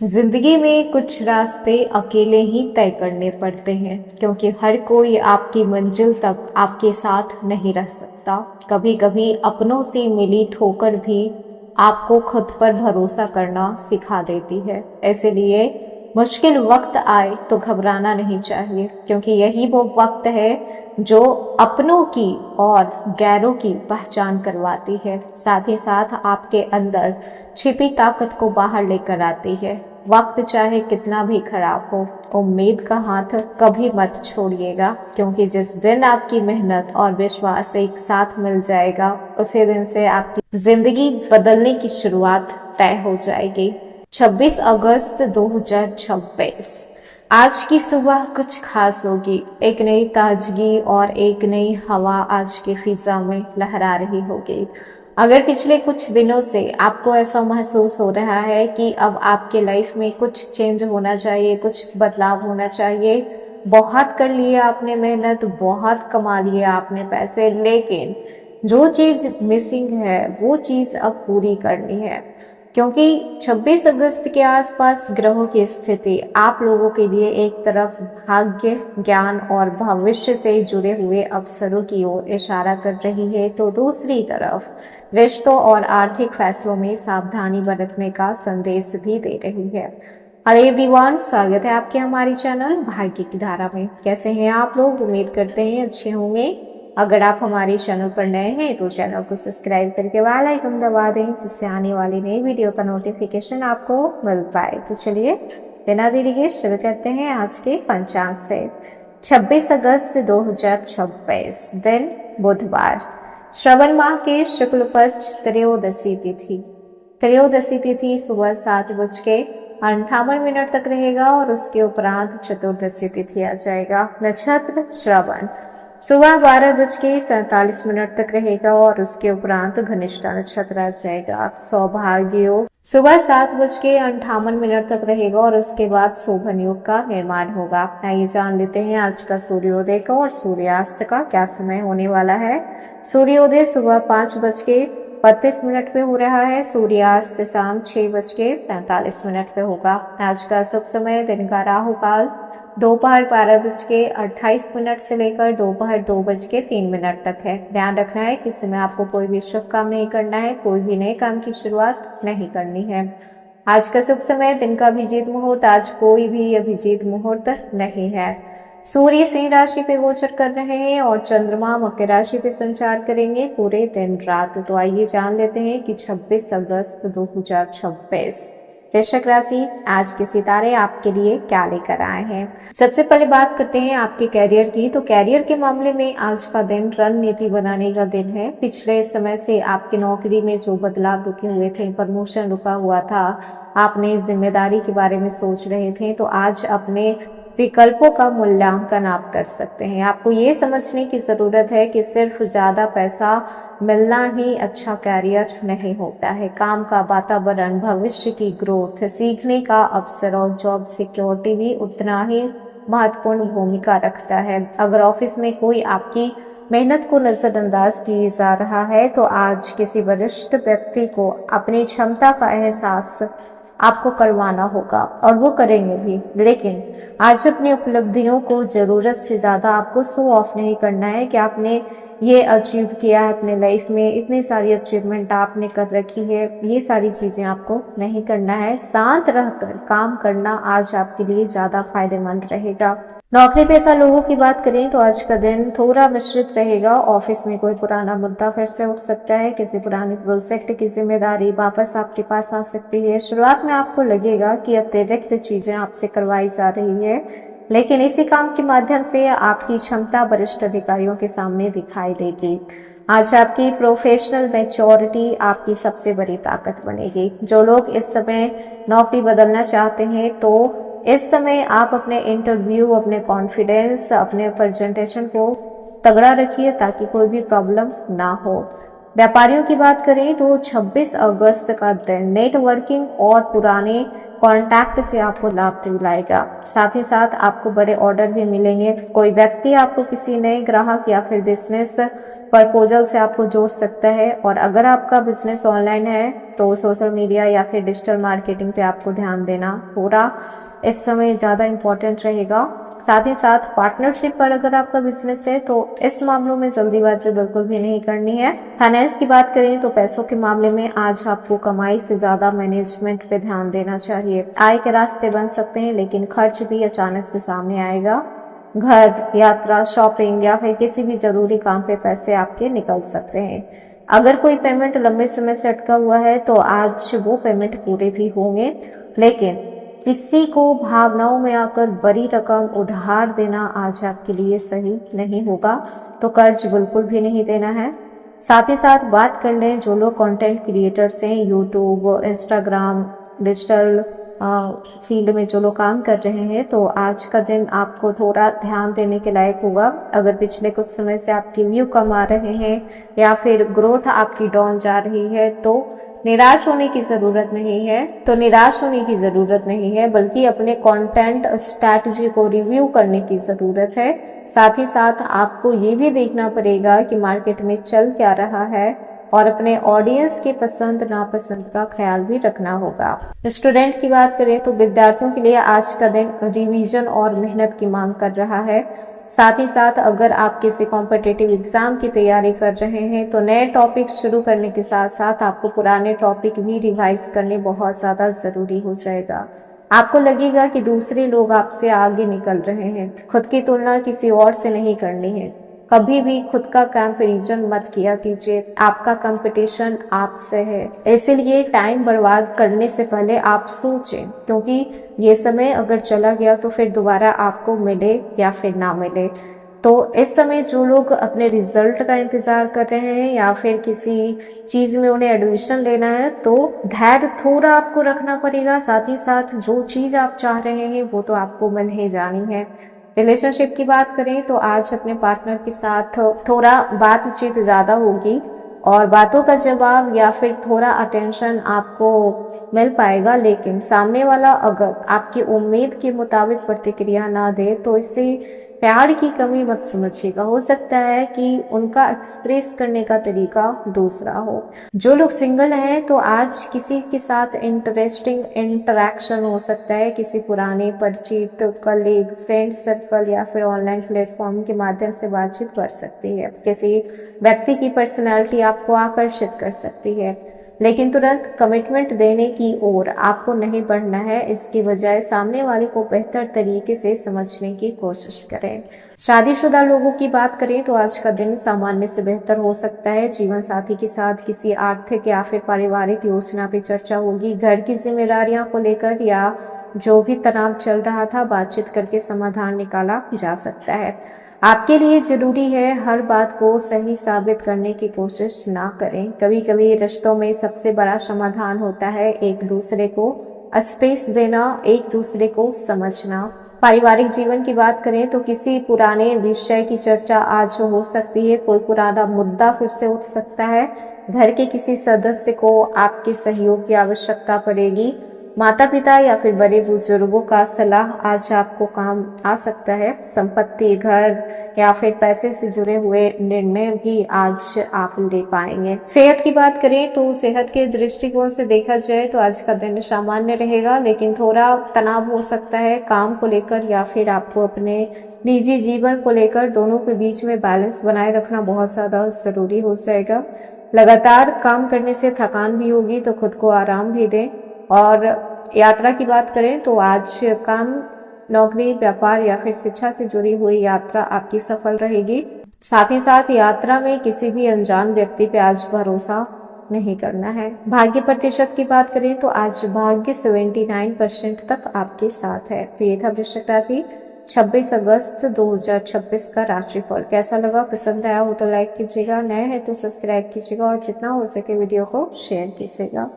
जिंदगी में कुछ रास्ते अकेले ही तय करने पड़ते हैं क्योंकि हर कोई आपकी मंजिल तक आपके साथ नहीं रह सकता। कभी कभी अपनों से मिली ठोकर भी आपको खुद पर भरोसा करना सिखा देती है। इसलिए मुश्किल वक्त आए तो घबराना नहीं चाहिए क्योंकि यही वो वक्त है जो अपनों की और गैरों की पहचान करवाती है, साथ ही साथ आपके अंदर छिपी ताकत को बाहर लेकर आती है। वक्त चाहे कितना भी खराब हो, उम्मीद का हाथ कभी मत छोड़िएगा क्योंकि जिस दिन आपकी मेहनत और विश्वास एक साथ मिल जाएगा उसी दिन से आपकी जिंदगी बदलने की शुरुआत तय हो जाएगी। 26 अगस्त 2026। आज की सुबह कुछ खास होगी। एक नई ताजगी और एक नई हवा आज की फिजा में लहरा रही होगी। अगर पिछले कुछ दिनों से आपको ऐसा महसूस हो रहा है कि अब आपके लाइफ में कुछ चेंज होना चाहिए, कुछ बदलाव होना चाहिए, बहुत कर लिया आपने मेहनत, बहुत कमा लिया आपने पैसे, लेकिन जो चीज़ मिसिंग है वो चीज़ अब पूरी करनी है क्योंकि 26 अगस्त के आसपास ग्रहों की स्थिति आप लोगों के लिए एक तरफ भाग्य, ज्ञान और भविष्य से जुड़े हुए अवसरों की ओर इशारा कर रही है, तो दूसरी तरफ रिश्तों और आर्थिक फैसलों में सावधानी बरतने का संदेश भी दे रही है। हेलो एवरीवन, स्वागत है आपके हमारे चैनल भाग्य की धारा में। कैसे हैं आप लोग? उम्मीद करते हैं अच्छे होंगे। अगर आप हमारे चैनल पर नए हैं तो चैनल को सब्सक्राइब करके बेल आइकन दबा दें जिससे आने वाली नई वीडियो का नोटिफिकेशन आपको मिल पाए। तो चलिए बिना देरी के शुरू करते हैं आज के पंचांग से। 26 अगस्त 2026 दिन बुधवार, श्रवण माह के शुक्ल पक्ष त्रयोदशी तिथि। त्रयोदशी तिथि सुबह 7:58 तक रहेगा और उसके उपरांत चतुर्दशी तिथि आ जाएगा। नक्षत्र श्रवण सुबह 12:47 तक रहेगा और उसके उपरांत घनिष्ठा नक्षत्र आ जाएगा। सौभाग्य योग सुबह 7:58 तक रहेगा और उसके बाद शोभन योग का निर्माण होगा। आइए जान लेते हैं आज का सूर्योदय का और सूर्यास्त का क्या समय होने वाला है। सूर्योदय सुबह 5:32 पे हो रहा है। सूर्यास्त शाम 6:45 पे होगा। आज का शुभ समय दिन का राहु काल दोपहर 12:28 से लेकर दोपहर 2:03 तक है। ध्यान रखना है कि इस समय आपको कोई भी शुभ काम नहीं करना है, कोई भी नए काम की शुरुआत नहीं करनी है। आज का शुभ समय दिन का अभिजीत मुहूर्त, आज कोई भी अभिजीत मुहूर्त नहीं है। सूर्य सिंह राशि पे गोचर कर रहे हैं और चंद्रमा मकर राशि पे संचार करेंगे पूरे दिन रात। तो आइए जान लेते हैं कि 26 अगस्त 2026 वृश्चिक राशि आज के सितारे आपके लिए क्या लेकर आए हैं। सबसे पहले बात करते हैं आपके कैरियर की। तो कैरियर के मामले में आज का दिन रणनीति बनाने का दिन है। पिछले समय से आपकी नौकरी में जो बदलाव रुके हुए थे, प्रमोशन रुका हुआ था, आपने जिम्मेदारी के बारे में सोच रहे थे, तो आज अपने विकल्पों का मूल्यांकन आप कर सकते हैं। आपको ये समझने की ज़रूरत है कि सिर्फ ज़्यादा पैसा मिलना ही अच्छा कैरियर नहीं होता है। काम का वातावरण, भविष्य की ग्रोथ, सीखने का अवसर और जॉब सिक्योरिटी भी उतना ही महत्वपूर्ण भूमिका रखता है। अगर ऑफिस में कोई आपकी मेहनत को नज़रअंदाज किया जा रहा है तो आज किसी वरिष्ठ व्यक्ति को अपनी क्षमता का एहसास आपको करवाना होगा और वो करेंगे भी। लेकिन आज अपनी उपलब्धियों को ज़रूरत से ज़्यादा आपको शो ऑफ नहीं करना है कि आपने ये अचीव किया है अपने लाइफ में, इतनी सारी अचीवमेंट आपने कर रखी है, ये सारी चीज़ें आपको नहीं करना है। शांत रहकर काम करना आज आपके लिए ज़्यादा फायदेमंद रहेगा। नौकरी पेशा लोगों की बात करें तो आज का दिन थोड़ा मिश्रित रहेगा। ऑफिस में कोई पुराना मुद्दा फिर से उठ सकता है, किसी पुराने प्रोजेक्ट की जिम्मेदारी वापस आपके पास आ सकती है। शुरुआत में आपको लगेगा कि अतिरिक्त चीजें आपसे करवाई जा रही है, लेकिन इसी काम के माध्यम से आपकी क्षमता वरिष्ठ अधिकारियों के सामने दिखाई देगी। आज आपकी प्रोफेशनल मैच्योरिटी आपकी सबसे बड़ी ताकत बनेगी। जो लोग इस समय नौकरी बदलना चाहते हैं तो इस समय आप अपने इंटरव्यू, अपने कॉन्फिडेंस, अपने प्रेजेंटेशन को तगड़ा रखिए ताकि कोई भी प्रॉब्लम ना हो। व्यापारियों की बात करें तो 26 अगस्त का दिन नेटवर्किंग और पुराने कॉन्टैक्ट से आपको लाभ दिलाएगा। साथ ही साथ आपको बड़े ऑर्डर भी मिलेंगे। कोई व्यक्ति आपको किसी नए ग्राहक या फिर बिजनेस प्रपोजल से आपको जोड़ सकता है। और अगर आपका बिजनेस ऑनलाइन है तो सोशल मीडिया या फिर डिजिटल मार्केटिंग पे आपको ध्यान देना थोड़ा इस समय ज़्यादा इम्पोर्टेंट रहेगा। साथ ही साथ पार्टनरशिप पर अगर आपका बिजनेस है तो इस मामलों में जल्दीबाजी बिल्कुल भी नहीं करनी है। फाइनेंस की बात करें तो पैसों के मामले में आज आपको कमाई से ज़्यादा मैनेजमेंट पे ध्यान देना चाहिए। आय के रास्ते बन सकते हैं लेकिन खर्च भी अचानक से सामने आएगा। घर, यात्रा, शॉपिंग या फिर किसी भी जरूरी काम पे पैसे आपके निकल सकते हैं। अगर कोई पेमेंट लंबे समय से अटका हुआ है तो आज वो पेमेंट पूरे भी होंगे। लेकिन किसी को भावनाओं में आकर बड़ी रकम उधार देना आज आपके लिए सही नहीं होगा, तो कर्ज बिल्कुल भी नहीं देना है। साथ ही साथ बात कर लें जो लोग कंटेंट क्रिएटर्स हैं, यूट्यूब, इंस्टाग्राम, डिजिटल फील्ड में जो लोग काम कर रहे हैं, तो आज का दिन आपको थोड़ा ध्यान देने के लायक होगा। अगर पिछले कुछ समय से आपके व्यू कम आ रहे हैं या फिर ग्रोथ आपकी डाउन जा रही है तो निराश होने की ज़रूरत नहीं है, बल्कि अपने कंटेंट स्ट्रैटेजी को रिव्यू करने की ज़रूरत है। साथ ही साथ आपको ये भी देखना पड़ेगा कि मार्केट में चल क्या रहा है और अपने ऑडियंस के पसंद नापसंद का ख्याल भी रखना होगा। स्टूडेंट की बात करें तो विद्यार्थियों के लिए आज का दिन रिवीजन और मेहनत की मांग कर रहा है। साथ ही साथ अगर आप किसी कॉम्पिटिटिव एग्जाम की तैयारी कर रहे हैं तो नए टॉपिक शुरू करने के साथ साथ आपको पुराने टॉपिक भी रिवाइज करने बहुत ज़्यादा ज़रूरी हो जाएगा। आपको लगेगा कि दूसरे लोग आपसे आगे निकल रहे हैं। खुद की तुलना किसी और से नहीं करनी है। कभी भी खुद का कंपैरिजन मत किया कीजिए। आपका कंपटीशन आपसे है, इसीलिए टाइम बर्बाद करने से पहले आप सोचें, क्योंकि ये समय अगर चला गया तो फिर दोबारा आपको मिले या फिर ना मिले। तो इस समय जो लोग अपने रिजल्ट का इंतजार कर रहे हैं या फिर किसी चीज में उन्हें एडमिशन लेना है तो धैर्य थोड़ा आपको रखना पड़ेगा। साथ ही साथ जो चीज आप चाह रहे हैं वो तो आपको मिल ही जानी है। रिलेशनशिप की बात करें तो आज अपने पार्टनर के साथ थोड़ा बातचीत ज़्यादा होगी और बातों का जवाब या फिर थोड़ा अटेंशन आपको मिल पाएगा। लेकिन सामने वाला अगर आपकी उम्मीद के मुताबिक प्रतिक्रिया ना दे तो इसे प्यार की कमी मत समझिएगा। हो सकता है कि उनका एक्सप्रेस करने का तरीका दूसरा हो। जो लोग सिंगल हैं तो आज किसी के साथ इंटरेस्टिंग इंटरेक्शन हो सकता है। किसी पुराने परिचित, कलीग, फ्रेंड सर्कल या फिर ऑनलाइन प्लेटफॉर्म के माध्यम से बातचीत बढ़ सकती है। किसी व्यक्ति की पर्सनैलिटी आपको आकर्षित कर सकती है, लेकिन तुरंत कमिटमेंट देने की ओर आपको नहीं बढ़ना है। इसकी बजाय सामने वाले को बेहतर तरीके से समझने की कोशिश करें। शादीशुदा लोगों की बात करें तो आज का दिन सामान्य से बेहतर हो सकता है। जीवन साथी के साथ किसी आर्थिक या फिर पारिवारिक योजना पर चर्चा होगी। घर की जिम्मेदारियों को लेकर या जो भी तनाव चल रहा था, बातचीत करके समाधान निकाला जा सकता है। आपके लिए जरूरी है हर बात को सही साबित करने की कोशिश ना करें। कभी कभी रिश्तों में सबसे बड़ा समाधान होता है एक दूसरे को स्पेस देना, एक दूसरे को समझना। पारिवारिक जीवन की बात करें तो किसी पुराने विषय की चर्चा आज हो सकती है। कोई पुराना मुद्दा फिर से उठ सकता है। घर के किसी सदस्य को आपके सहयोग की आवश्यकता पड़ेगी। माता पिता या फिर बड़े बुजुर्गों का सलाह आज आपको काम आ सकता है। संपत्ति, घर या फिर पैसे से जुड़े हुए निर्णय भी आज आप ले पाएंगे। सेहत की बात करें तो सेहत के दृष्टिकोण से देखा जाए तो आज का दिन सामान्य रहेगा, लेकिन थोड़ा तनाव हो सकता है काम को लेकर या फिर आपको अपने निजी जीवन को लेकर। दोनों के बीच में बैलेंस बनाए रखना बहुत ज़्यादा ज़रूरी हो जाएगा। लगातार काम करने से थकान भी होगी, तो खुद को आराम भी दें। और यात्रा की बात करें तो आज काम, नौकरी, व्यापार या फिर शिक्षा से जुड़ी हुई यात्रा आपकी सफल रहेगी। साथ ही साथ यात्रा में किसी भी अनजान व्यक्ति पे आज भरोसा नहीं करना है। भाग्य प्रतिशत की बात करें तो आज भाग्य 79% तक आपके साथ है। तो ये था वृश्चिक राशि 26 अगस्त 2026 का राशिफल। कैसा लगा, पसंद आया हो तो लाइक कीजिएगा, नए हैं तो सब्सक्राइब कीजिएगा और जितना हो सके वीडियो को शेयर कीजिएगा।